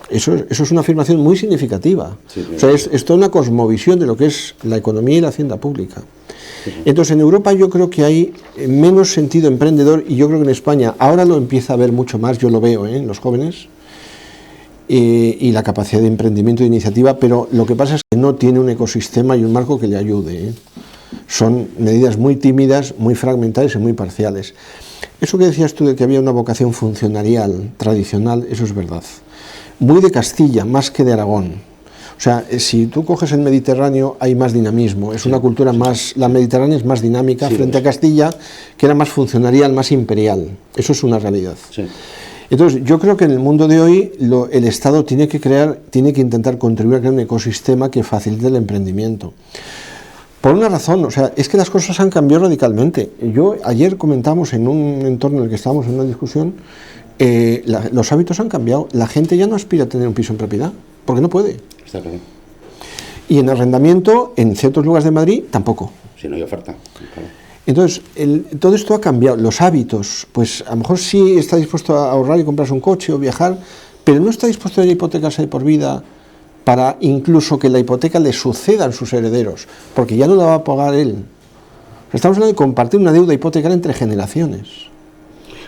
Eso es una afirmación muy significativa. Sí, o sea, es toda una cosmovisión de lo que es la economía y la hacienda pública. Entonces, en Europa yo creo que hay menos sentido emprendedor, y yo creo que en España ahora lo empieza a haber mucho más, yo lo veo en los jóvenes, y la capacidad de emprendimiento e iniciativa, pero lo que pasa es que no tiene un ecosistema y un marco que le ayude. Son medidas muy tímidas, muy fragmentarias y muy parciales. Eso que decías tú de que había una vocación funcionarial tradicional, eso es verdad. Muy de Castilla, más que de Aragón. O sea, si tú coges el Mediterráneo, hay más dinamismo, es una cultura más, la mediterránea es más dinámica frente a Castilla, que era más funcionarial, más imperial. Eso es una realidad. Sí. Entonces, yo creo que en el mundo de hoy el Estado tiene que intentar contribuir a crear un ecosistema que facilite el emprendimiento. Por una razón, o sea, es que las cosas han cambiado radicalmente. Ayer comentamos en un entorno en el que estábamos en una discusión, los hábitos han cambiado. La gente ya no aspira a tener un piso en propiedad, porque no puede. Está claro. Y en arrendamiento, en ciertos lugares de Madrid, tampoco. Si no hay oferta. Claro. Entonces, todo esto ha cambiado. Los hábitos, pues a lo mejor sí está dispuesto a ahorrar y comprarse un coche o viajar, pero no está dispuesto a hipotecarse de por vida para incluso que la hipoteca le suceda a sus herederos, porque ya no la va a pagar él. Estamos hablando de compartir una deuda hipotecaria entre generaciones.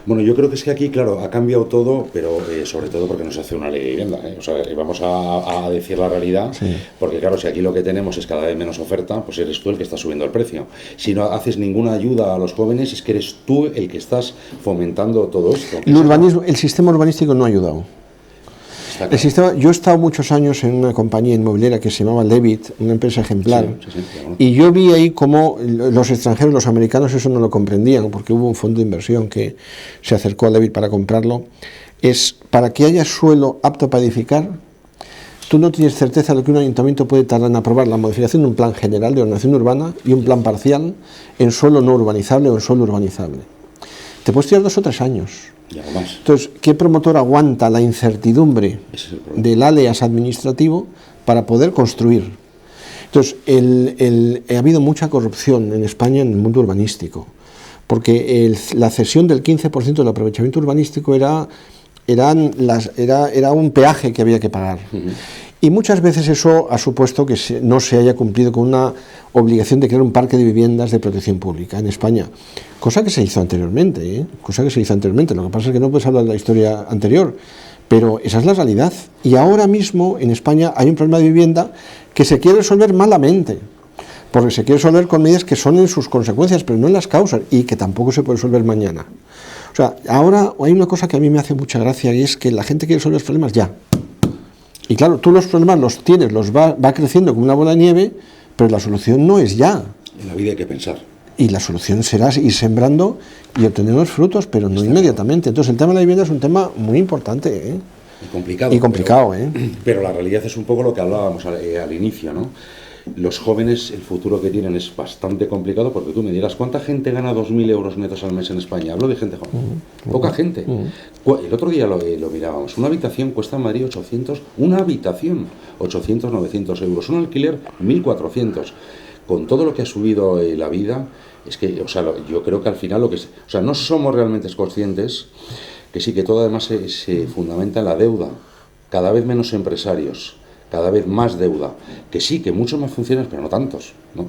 Bueno, yo creo que es que aquí, claro, ha cambiado todo, pero sobre todo porque no se hace una ley de vivienda. O sea, vamos a decir la realidad, sí. Porque claro, si aquí lo que tenemos es cada vez menos oferta, pues eres tú el que está subiendo el precio. Si no haces ninguna ayuda a los jóvenes, es que eres tú el que estás fomentando todo esto. El sistema urbanístico no ha ayudado. Yo he estado muchos años en una compañía inmobiliaria que se llamaba Levitt, una empresa ejemplar, claro. Y yo vi ahí cómo los extranjeros, los americanos, eso no lo comprendían, porque hubo un fondo de inversión que se acercó a Levitt para comprarlo. Es para que haya suelo apto para edificar, tú no tienes certeza de lo que un ayuntamiento puede tardar en aprobar la modificación de un plan general de ordenación urbana y un plan parcial en suelo no urbanizable o en suelo urbanizable. Te puedes tirar 2 o 3 años. Entonces, ¿qué promotor aguanta la incertidumbre del alias administrativo para poder construir? Entonces, ha habido mucha corrupción en España en el mundo urbanístico, porque la cesión del 15% del aprovechamiento urbanístico era un peaje que había que pagar. Y muchas veces eso ha supuesto que no se haya cumplido con una obligación de crear un parque de viviendas de protección pública en España, cosa que se hizo anteriormente, Lo que pasa es que no puedes hablar de la historia anterior, pero esa es la realidad. Y ahora mismo en España hay un problema de vivienda que se quiere resolver malamente, porque se quiere resolver con medidas que son en sus consecuencias, pero no en las causas, y que tampoco se puede resolver mañana. O sea, ahora hay una cosa que a mí me hace mucha gracia, y es que la gente quiere resolver los problemas ya. Y claro, tú los problemas los tienes, va creciendo como una bola de nieve, pero la solución no es ya. En la vida hay que pensar. Y la solución será ir sembrando y obteniendo los frutos, pero no inmediatamente. Entonces el tema de la vivienda es un tema muy importante, Y complicado. Pero la realidad es un poco lo que hablábamos al inicio, ¿no? Los jóvenes, el futuro que tienen es bastante complicado, porque tú me dirás, ¿cuánta gente gana 2.000 euros netos al mes en España? Hablo de gente joven. Poca gente. El otro día lo mirábamos. Una habitación cuesta en Madrid 800, 900 euros. Un alquiler, 1.400. Con todo lo que ha subido la vida, es que, o sea, yo creo que al final no somos realmente conscientes que sí, que todo además se fundamenta en la deuda. Cada vez menos empresarios, cada vez más deuda, que sí, que muchos más funcionarios, pero no tantos, ¿no?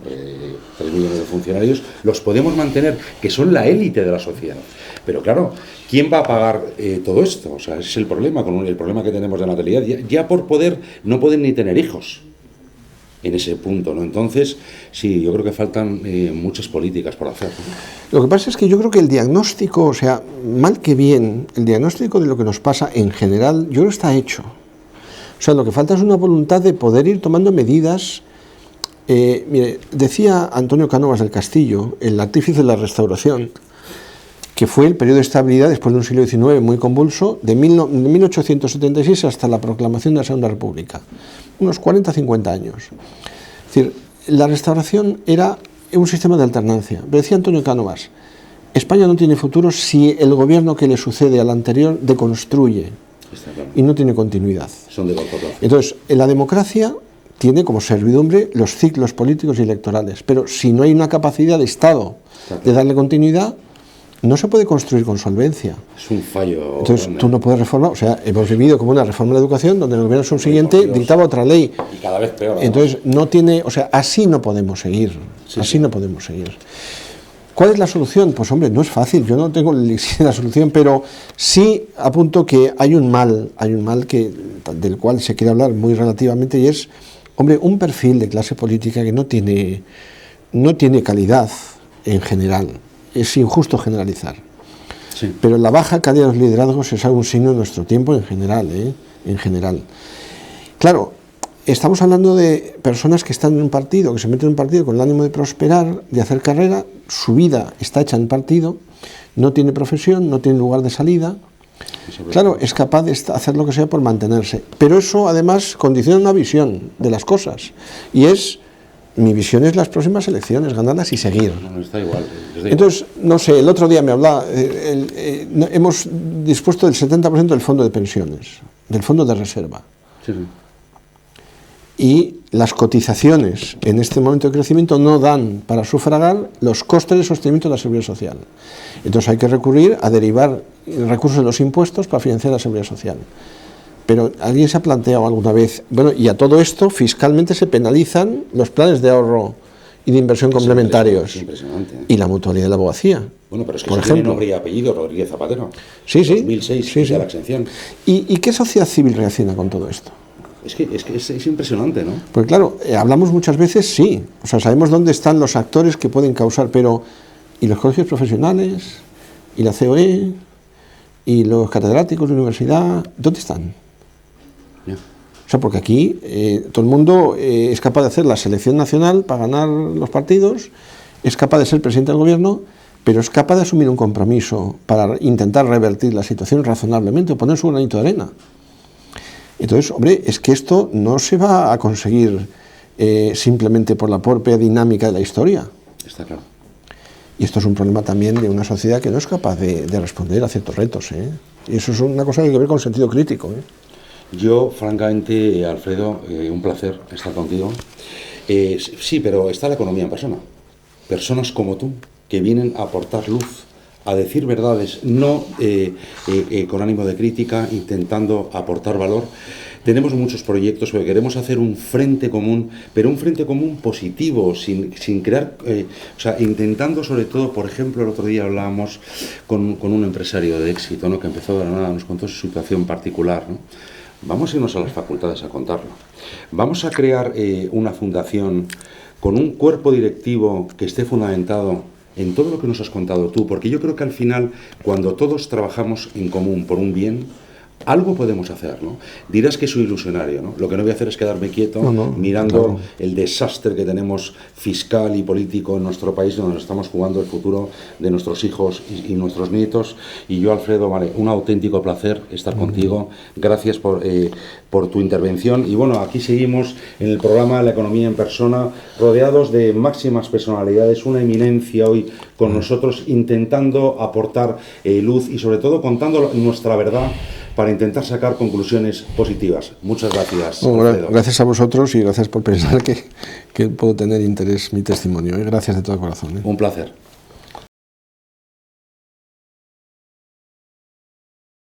3 millones de funcionarios los podemos mantener, que son la élite de la sociedad. Pero claro, ¿quién va a pagar todo esto? O sea, ese es el problema, el problema que tenemos de natalidad. Ya por poder, no pueden ni tener hijos en ese punto, ¿no? Entonces, sí, yo creo que faltan muchas políticas por hacer, ¿no? Lo que pasa es que yo creo que el diagnóstico, o sea, mal que bien, el diagnóstico de lo que nos pasa en general, yo creo que está hecho. O sea, lo que falta es una voluntad de poder ir tomando medidas. Mire, decía Antonio Cánovas del Castillo, el artífice de la Restauración, que fue el periodo de estabilidad después de un siglo XIX muy convulso, de 1876 hasta la proclamación de la Segunda República, unos 40-50 años. Es decir, la Restauración era un sistema de alternancia. Pero decía Antonio Cánovas, España no tiene futuro si el gobierno que le sucede al anterior deconstruye y no tiene continuidad. Son de corto plazo. Entonces, en la democracia tiene como servidumbre los ciclos políticos y electorales, pero si no hay una capacidad de Estado de darle continuidad, no se puede construir con solvencia. Es un fallo. Entonces tú no puedes reformar, o sea, hemos vivido como una reforma de la educación donde el gobierno subsiguiente dictaba otra ley. Y cada vez peor. Entonces no tiene, o sea, así no podemos seguir, no podemos seguir. ¿Cuál es la solución? Pues hombre, no es fácil, yo no tengo la solución, pero sí apunto que hay un mal del cual se quiere hablar muy relativamente, y es, hombre, un perfil de clase política que no tiene calidad en general. Es injusto generalizar. Sí. Pero la baja calidad de los liderazgos es algún signo de nuestro tiempo en general, en general. Claro, estamos hablando de personas que están en un partido, que se meten en un partido con el ánimo de prosperar, de hacer carrera, su vida está hecha en el partido, no tiene profesión, no tiene lugar de salida. Claro, es capaz de hacer lo que sea por mantenerse. Pero eso además condiciona una visión de las cosas. Y mi visión es las próximas elecciones, ganarlas y seguir. No, está igual. Entonces, no sé, el otro día me hablaba, hemos dispuesto del 70% del fondo de pensiones, del fondo de reserva. Sí. Y las cotizaciones en este momento de crecimiento no dan para sufragar los costes de sostenimiento de la seguridad social. Entonces hay que recurrir a derivar recursos de los impuestos para financiar la seguridad social. Pero ¿alguien se ha planteado alguna vez? Bueno, y a todo esto fiscalmente se penalizan los planes de ahorro y de inversión complementarios. Es impresionante. Y la mutualidad de la abogacía. Bueno, pero es que por tiene nombre y apellido, Rodríguez Zapatero. Sí, sí. 2006, sí. la exención. ¿Y qué sociedad civil reacciona con todo esto? Es que es impresionante, ¿no? Pues claro, hablamos muchas veces, sí. O sea, sabemos dónde están los actores que pueden causar, pero ¿y los colegios profesionales? ¿Y la COE? ¿Y los catedráticos de la universidad? ¿Dónde están? O sea, porque aquí todo el mundo es capaz de hacer la selección nacional para ganar los partidos, es capaz de ser presidente del gobierno, pero es capaz de asumir un compromiso para intentar revertir la situación razonablemente o poner su granito de arena. Entonces, hombre, es que esto no se va a conseguir simplemente por la propia dinámica de la historia. Está claro. Y esto es un problema también de una sociedad que no es capaz de responder a ciertos retos. Y eso es una cosa que hay que ver con sentido crítico. Yo, francamente, Alfredo, un placer estar contigo. Sí, pero está la economía en persona. Personas como tú, que vienen a aportar luz, a decir verdades, no con ánimo de crítica, intentando aportar valor. Tenemos muchos proyectos porque queremos hacer un frente común, pero un frente común positivo, sin crear, o sea, intentando sobre todo, por ejemplo, el otro día hablábamos con un empresario de éxito, ¿no?, que empezó de la nada, nos contó su situación particular, ¿no? Vamos a irnos a las facultades a contarlo. Vamos a crear una fundación con un cuerpo directivo que esté fundamentado en todo lo que nos has contado tú, porque yo creo que al final, cuando todos trabajamos en común por un bien, algo podemos hacer, ¿no? Dirás que soy ilusionario, ¿no? Lo que no voy a hacer es quedarme quieto mirando claro, el desastre que tenemos fiscal y político en nuestro país, donde nos estamos jugando el futuro de nuestros hijos y nuestros nietos. Y yo, Alfredo, vale, un auténtico placer estar contigo. Gracias por tu intervención. Y bueno, aquí seguimos en el programa La Economía en Persona, rodeados de máximas personalidades, una eminencia hoy con nosotros, intentando aportar luz y sobre todo contando nuestra verdad para intentar sacar conclusiones positivas. Muchas gracias. Bueno, gracias a vosotros y gracias por pensar que puedo tener interés mi testimonio. Gracias de todo corazón. Un placer.